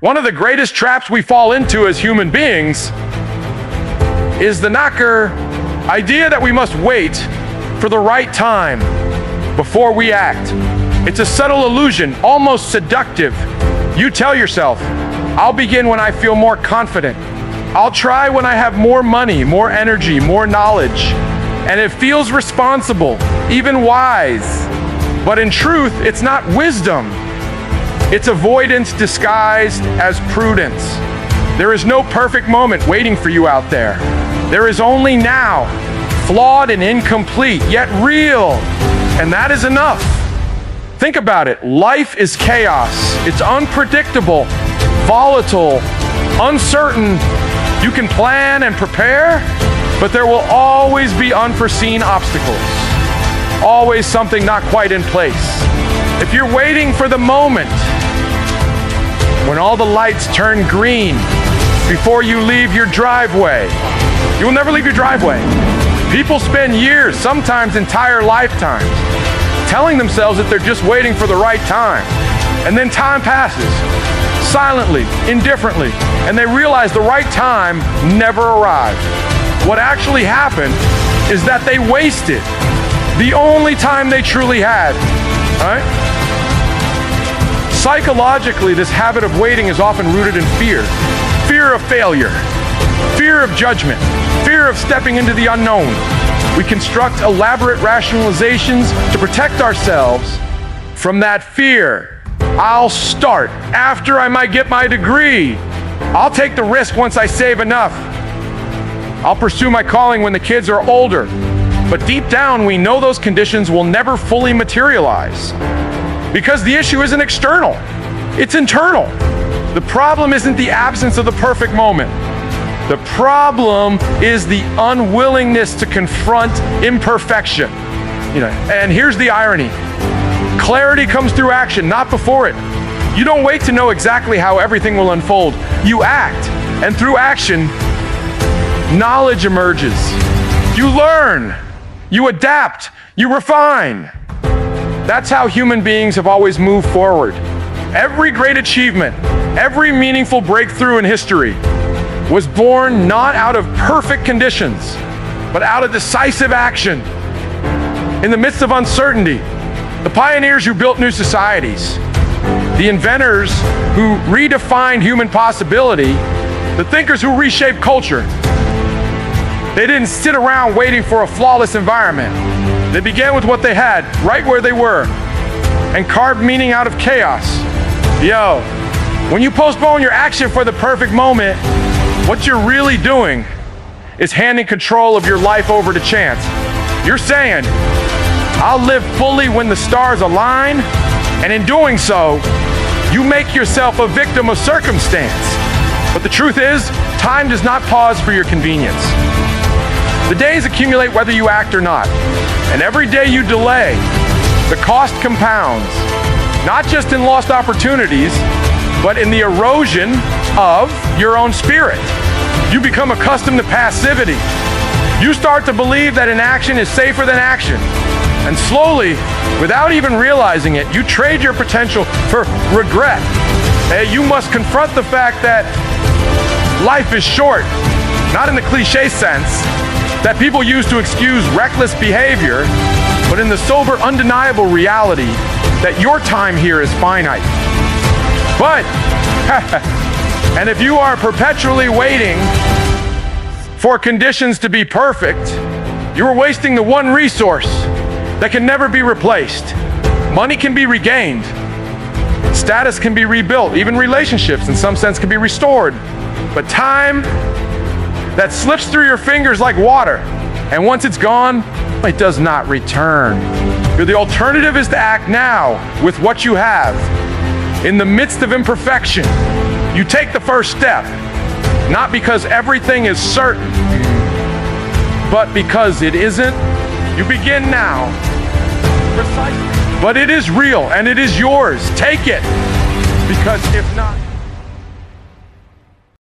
One of the greatest traps we fall into as human beings is the knocker idea that we must wait for the right time before we act. It's a subtle illusion, almost seductive. You tell yourself, I'll begin when I feel more confident. I'll try when I have more money, more energy, more knowledge. And it feels responsible, even wise. But in truth, it's not wisdom. It's avoidance disguised as prudence. There is no perfect moment waiting for you out there. There is only now, flawed and incomplete, yet real. And that is enough. Think about it. Life is chaos. It's unpredictable, volatile, uncertain. You can plan and prepare, but there will always be unforeseen obstacles. Always something not quite in place. If you're waiting for the moment when all the lights turn green before you leave your driveway, you will never leave your driveway. People spend years, sometimes entire lifetimes, telling themselves that they're just waiting for the right time. And then time passes, silently, indifferently, and they realize the right time never arrived. What actually happened is that they wasted the only time they truly had, right? Psychologically, this habit of waiting is often rooted in fear. Fear of failure, fear of judgment, fear of stepping into the unknown. We construct elaborate rationalizations to protect ourselves from that fear. I'll start after I might get my degree. I'll take the risk once I save enough. I'll pursue my calling when the kids are older. But deep down, we know those conditions will never fully materialize. Because the issue isn't external, it's internal. The problem isn't the absence of the perfect moment. The problem is the unwillingness to confront imperfection. And here's the irony. Clarity comes through action, not before it. You don't wait to know exactly how everything will unfold. You act, and through action, knowledge emerges. You learn, you adapt, you refine. That's how human beings have always moved forward. Every great achievement, every meaningful breakthrough in history was born not out of perfect conditions, but out of decisive action. In the midst of uncertainty, the pioneers who built new societies, the inventors who redefined human possibility, the thinkers who reshaped culture, they didn't sit around waiting for a flawless environment. They began with what they had, right where they were, and carved meaning out of chaos. When you postpone your action for the perfect moment, what you're really doing is handing control of your life over to chance. You're saying, I'll live fully when the stars align, and in doing so, you make yourself a victim of circumstance. But the truth is, time does not pause for your convenience. The days accumulate whether you act or not. And every day you delay, the cost compounds, not just in lost opportunities, but in the erosion of your own spirit. You become accustomed to passivity. You start to believe that inaction is safer than action. And slowly, without even realizing it, you trade your potential for regret. You must confront the fact that life is short, not in the cliche sense that people use to excuse reckless behavior, but in the sober, undeniable reality that your time here is finite. But, and if you are perpetually waiting for conditions to be perfect, you're wasting the one resource that can never be replaced. Money can be regained. Status can be rebuilt. Even relationships, in some sense, can be restored. But time that slips through your fingers like water, and once it's gone, it does not return. The alternative is to act now with what you have. In the midst of imperfection, you take the first step, not because everything is certain, but because it isn't. You begin now. Precisely. But it is real and it is yours. Take it, because if not...